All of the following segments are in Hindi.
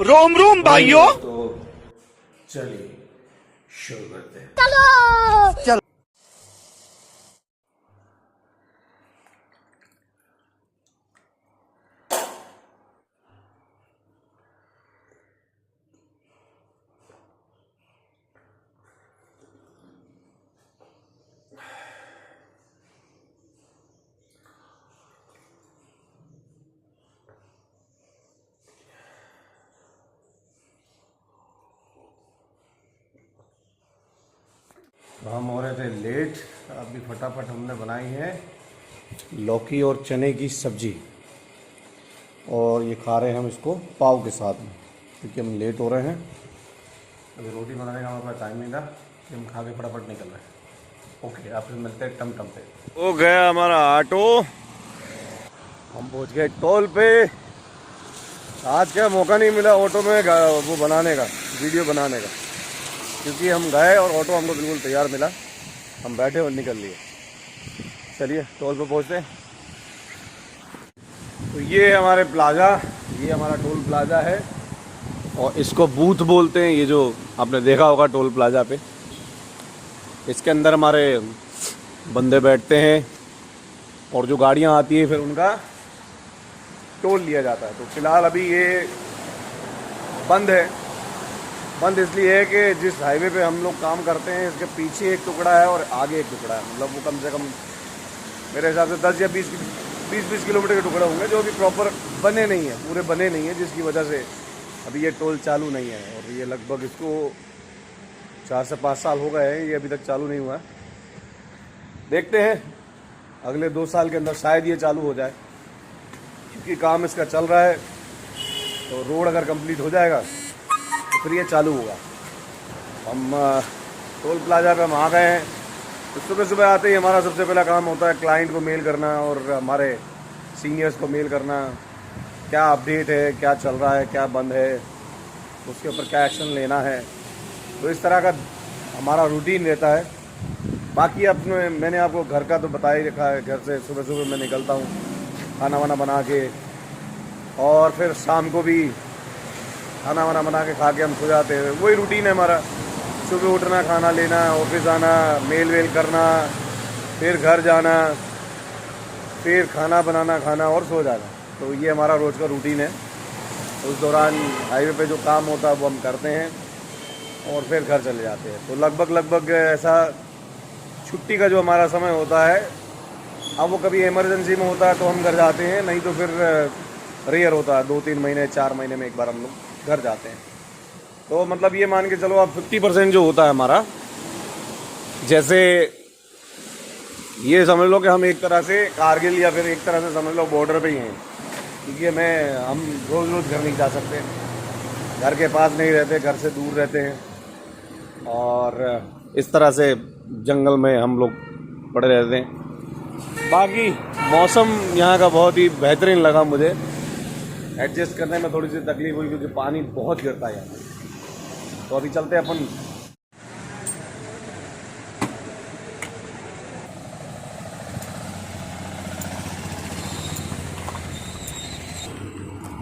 रोम रोम भाइयों। तो चलिए शुरू करते हैं। तो हम हो रहे थे लेट, अभी फटाफट हमने बनाई है लौकी और चने की सब्जी, और ये खा रहे हैं हम इसको पाव के साथ में, क्योंकि हम लेट हो रहे हैं। अभी रोटी बनाने का हमारे पास टाइम नहीं था कि हम खा के फटाफट निकल रहे हैं। ओके, आपसे मिलते हैं टम टम पे। हो गया हमारा ऑटो, हम पहुंच गए टोल पे। आज क्या मौका नहीं मिला ऑटो में वो बनाने का, वीडियो बनाने का, क्योंकि हम गए और ऑटो हमको बिल्कुल तैयार मिला, हम बैठे और निकल लिए। चलिए टोल पे पहुँचते हैं। तो ये है हमारे प्लाजा, ये हमारा टोल प्लाजा है और इसको बूथ बोलते हैं। ये जो आपने देखा होगा टोल प्लाजा पे, इसके अंदर हमारे बंदे बैठते हैं और जो गाड़ियाँ आती है फिर उनका टोल लिया जाता है। तो फिलहाल अभी ये बंद है। बंद इसलिए है कि जिस हाईवे पे हम लोग काम करते हैं इसके पीछे एक टुकड़ा है और आगे एक टुकड़ा है, मतलब वो कम से कम मेरे हिसाब से 10 या 20 किलोमीटर के टुकड़े होंगे जो अभी प्रॉपर बने नहीं है, पूरे बने नहीं है, जिसकी वजह से अभी ये टोल चालू नहीं है। और ये लगभग इसको 4 से 5 साल हो गए हैं, ये अभी तक चालू नहीं हुआ है। देखते हैं अगले 2 साल के अंदर शायद ये चालू हो जाए, क्योंकि काम इसका चल रहा है। तो रोड अगर कंप्लीट हो जाएगा तो फिर ये चालू होगा। हम टोल प्लाजा पे हम आ गए हैं। तो सुबह सुबह आते ही हमारा सबसे पहला काम होता है क्लाइंट को मेल करना और हमारे सीनियर्स को मेल करना, क्या अपडेट है, क्या चल रहा है, क्या बंद है, उसके ऊपर क्या एक्शन लेना है। तो इस तरह का हमारा रूटीन रहता है। बाकी अपने मैंने आपको घर का तो बता ही रखा है। घर से सुबह सुबह मैं निकलता हूँ खाना वाना बना के, और फिर शाम को भी खाना वाना बना के खा के हम सो जाते हैं। वही रूटीन है हमारा, सुबह उठना, खाना लेना, ऑफिस आना, मेल वेल करना, फिर घर जाना, फिर खाना बनाना, खाना और सो जाना। तो ये हमारा रोज़ का रूटीन है। उस दौरान हाईवे पे जो काम होता है वो हम करते हैं और फिर घर चले जाते हैं। तो लगभग ऐसा छुट्टी का जो हमारा समय होता है, अब वो कभी इमरजेंसी में होता है तो हम घर जाते हैं, नहीं तो फिर रेयर होता है, 2-3 महीने 4 महीने में एक बार हम लोग घर जाते हैं। तो मतलब ये मान के चलो आप 50% जो होता है हमारा, जैसे ये समझ लो कि हम एक तरह से कारगिल या फिर एक तरह से समझ लो बॉर्डर पे ही हैं, क्योंकि हम रोज़ रोज़ घर नहीं जा सकते, घर के पास नहीं रहते, घर से दूर रहते हैं, और इस तरह से जंगल में हम लोग पड़े रहते हैं। बाकी मौसम यहाँ का बहुत ही बेहतरीन लगा मुझे। एडजस्ट करने में थोड़ी सी तकलीफ हुई क्योंकि पानी बहुत गिरता है यहाँ। तो अभी चलते हैं अपन।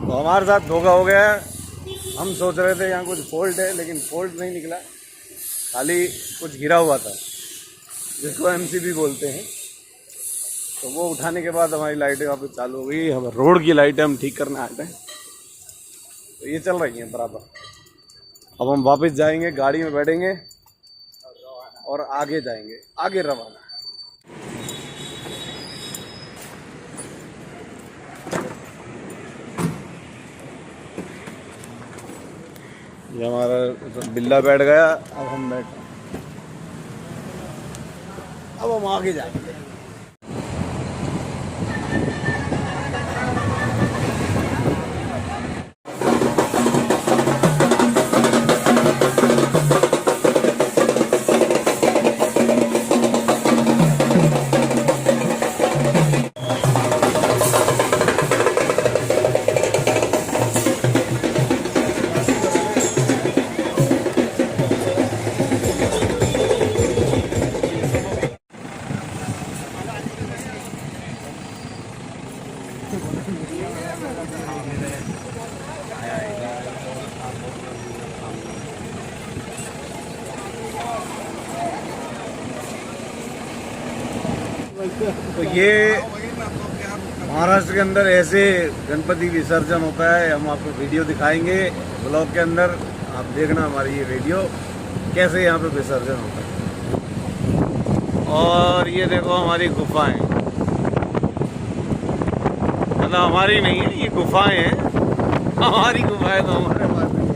तो हमारे साथ धोखा हो गया। हम सोच रहे थे यहाँ कुछ फॉल्ट है, लेकिन फॉल्ट नहीं निकला, खाली कुछ गिरा हुआ था जिसको एमसीबी बोलते हैं। तो वो उठाने के बाद हमारी लाइटें वापस चालू हो गई। हम रोड की लाइटें हम ठीक करने आए थे, तो ये चल रही हैं बराबर। अब हम वापस जाएंगे, गाड़ी में बैठेंगे और आगे जाएंगे, आगे रवाना। ये हमारा बिल्ला बैठ गया, अब हम अब हम आगे जाएंगे। तो ये महाराष्ट्र के अंदर ऐसे गणपति विसर्जन होता है, हम आपको वीडियो दिखाएंगे ब्लॉग के अंदर। आप देखना हमारी ये वीडियो कैसे यहाँ पे विसर्जन होता है। और ये देखो हमारी गुफाएं, मतलब हमारी नहीं है, ये गुफाएं हैं। हमारी गुफाएं तो हमारे पास नहीं है।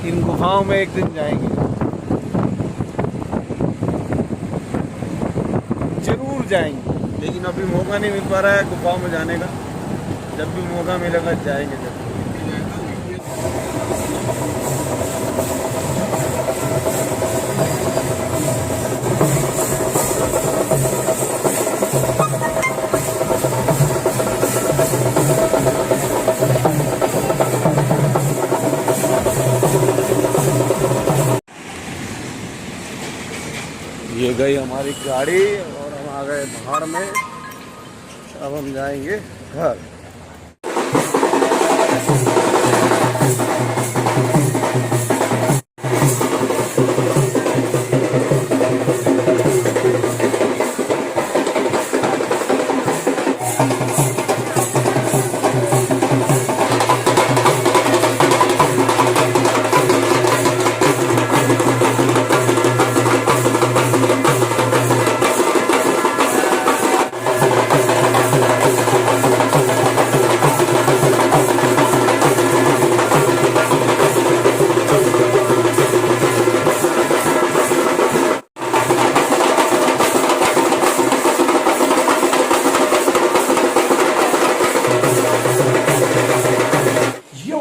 इन गुफाओं में एक दिन जाएंगे, जरूर जाएंगे, लेकिन अभी मौका नहीं मिल पा रहा है गुफाओं में जाने का। जब भी मौका मिलेगा जाएंगे जरूर। ये गई हमारी गाड़ी और हम आ गए पहाड़ में। अब हम जाएंगे घर।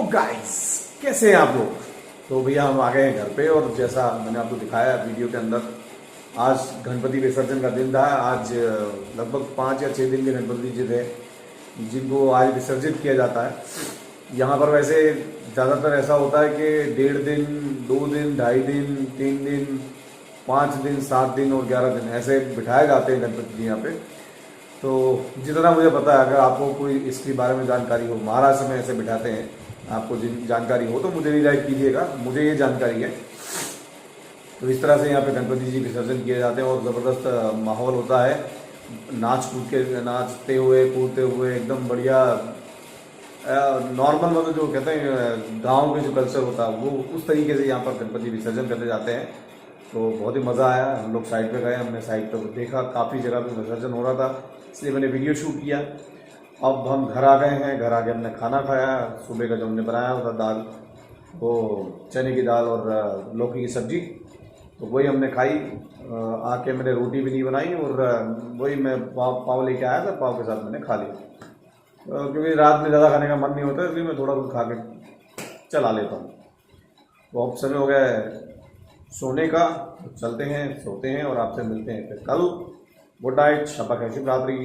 गाइस, कैसे हैं आप लोग? तो भैया हम आ गए हैं घर पे, और जैसा मैंने आपको दिखाया वीडियो के अंदर, आज गणपति विसर्जन का दिन था। आज लगभग 5 या 6 दिन के गणपति जी थे जिनको आज विसर्जित किया जाता है। यहाँ पर वैसे ज़्यादातर ऐसा होता है कि 1.5 दिन, 2 दिन, 2.5 दिन, 3 दिन, 5 दिन, 7 दिन और 11 दिन ऐसे बिठाए जाते हैं गणपति जी यहाँ पे। तो जितना मुझे पता है, अगर आपको कोई इसके बारे में जानकारी हो, महाराष्ट्र में ऐसे बिठाते हैं, आपको जिन जानकारी हो तो मुझे रिलाइट कीजिएगा, मुझे ये जानकारी है। तो इस तरह से यहाँ पे गणपति जी विसर्जन किए जाते हैं और ज़बरदस्त माहौल होता है, नाचते हुए कूदते हुए, एकदम बढ़िया नॉर्मल, मतलब जो कहते हैं गांव में जो कल्चर होता है वो उस तरीके से यहाँ पर गणपति विसर्जन करने जाते हैं। तो बहुत ही मज़ा आया। हम लोग साइड पे गए, हमने साइड पे देखा काफ़ी जगह पे विसर्जन हो रहा था, इसलिए मैंने वीडियो शूट किया। अब हम घर आ गए हैं, घर आके हमने खाना खाया। सुबह का जो हमने बनाया था दाल, वो चने की दाल और लौकी की सब्जी, तो वही हमने खाई। आके मैंने रोटी भी नहीं बनाई और वही मैं पाव लेके आया था, पाव के साथ मैंने खा लिया। क्योंकि रात में ज़्यादा खाने का मन नहीं होता, इसलिए मैं थोड़ा बहुत खा के चला लेता हूँ। तो अब समय हो गया है सोने का, तो चलते हैं, सोते हैं और आपसे मिलते हैं फिर कल। गुड नाइट, शब्बा खैर, शिवरात्रि।